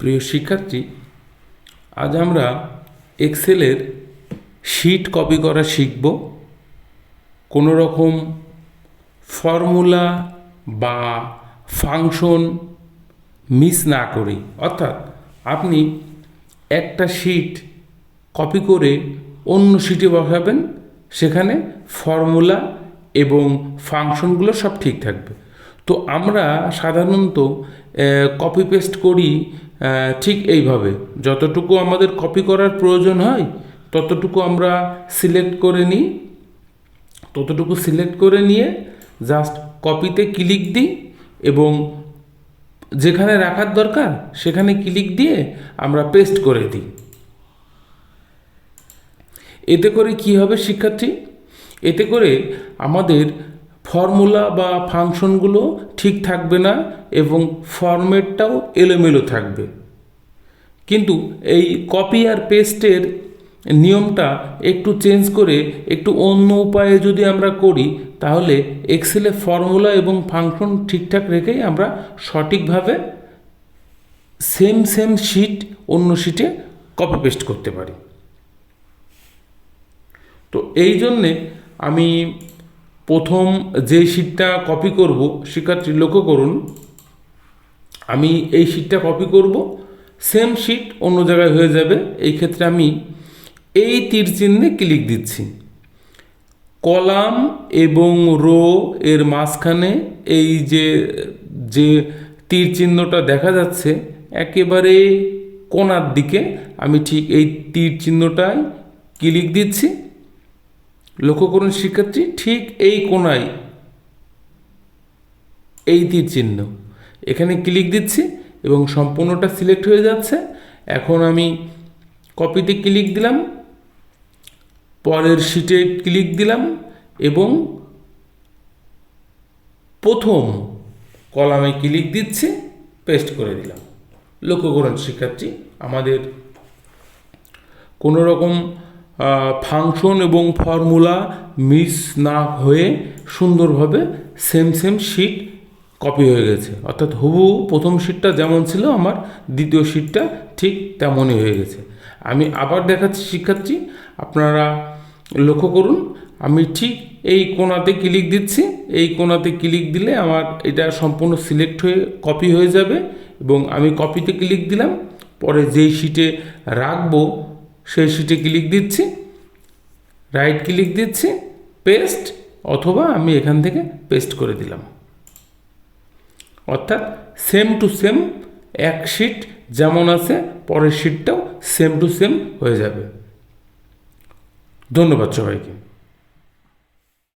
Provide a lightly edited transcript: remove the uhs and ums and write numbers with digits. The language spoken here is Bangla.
প্রিয় শিক্ষার্থী, আজ আমরা এক্সেলের শীট কপি করা শিখব। কোনো রকম ফর্মুলা বা ফাংশন মিস না করে, অর্থাৎ আপনি একটা শীট কপি করে অন্য শীটে বসাবেন, সেখানে ফর্মুলা এবং ফাংশনগুলো সব ঠিক থাকবে। তো আমরা সাধারণত কপি পেস্ট করি ঠিক এইভাবে, যতটুকু আমাদের কপি করার প্রয়োজন হয় ততটুকু আমরা সিলেক্ট করে নিই, ততটুকু সিলেক্ট করে নিয়ে জাস্ট কপিতে ক্লিক দিই এবং যেখানে রাখার দরকার সেখানে ক্লিক দিয়ে আমরা পেস্ট করে দিই। এতে করে কি হবে শিক্ষার্থী? এতে করে আমাদের ফর্মুলা বা ফাংশনগুলো ঠিক থাকবে না এবং ফরম্যাটটাও এলোমেলো থাকবে। কিন্তু এই কপি আর পেস্টের নিয়মটা একটু চেঞ্জ করে একটু অন্য উপায়ে যদি আমরা করি, তাহলে এক্সেলে ফর্মুলা এবং ফাংশন ঠিকঠাক রেখেই আমরা সঠিকভাবে সেম শিট অন্য শিটে কপি পেস্ট করতে পারি। তো এই জন্যে আমি প্রথম যে শিটটা কপি করব, শিক্ষার্থী লক্ষ্য করুন, আমি এই শিটটা কপি করব, সেম শিট অন্য জায়গায় হয়ে যাবে। এই ক্ষেত্রে আমি এই তীর চিহ্নে ক্লিক দিচ্ছি। কলাম এবং রো এর মাঝখানে এই যে তীর চিহ্নটা দেখা যাচ্ছে একেবারে কোণার দিকে, আমি ঠিক এই তীর চিহ্নটায় ক্লিক দিচ্ছি। লক্ষ্য করুন শিক্ষার্থী, ঠিক এই কোণায় এই তীর চিহ্ন, এখানে ক্লিক দিচ্ছি এবং সম্পূর্ণটা সিলেক্ট হয়ে যাচ্ছে। এখন আমি কপিতে ক্লিক দিলাম, পরের শিটে ক্লিক দিলাম এবং প্রথম কলামে ক্লিক দিচ্ছি, পেস্ট করে দিলাম। লক্ষ্য করুন শিক্ষার্থী, আমাদের কোনো রকম ফাংশন এবং ফর্মুলা মিস না হয়ে সুন্দরভাবে সেম শিট কপি হয়ে গেছে। অর্থাৎ হুবহু প্রথম শিটটা যেমন ছিল আমার দ্বিতীয় শিটটা ঠিক তেমনই হয়ে গেছে। আমি আবার দেখাচ্ছি শিক্ষার্থী, আপনারা লক্ষ্য করুন, আমি ঠিক এই কোণাতে ক্লিক দিচ্ছি। এই কোণাতে ক্লিক দিলে আমার এটা সম্পূর্ণ সিলেক্ট হয়ে কপি হয়ে যাবে এবং আমি কপিতে ক্লিক দিলাম, পরে যেই শিটে রাখবো সেই শিটে ক্লিক দিচ্ছি, রাইট ক্লিক দিচ্ছি, পেস্ট, অথবা আমি এখান থেকে পেস্ট করে দিলাম। অর্থাৎ সেম টু সেম এক শিট যেমন আছে পরের শিটটাও সেম টু সেম হয়ে যাবে। ধন্যবাদ সবাইকে।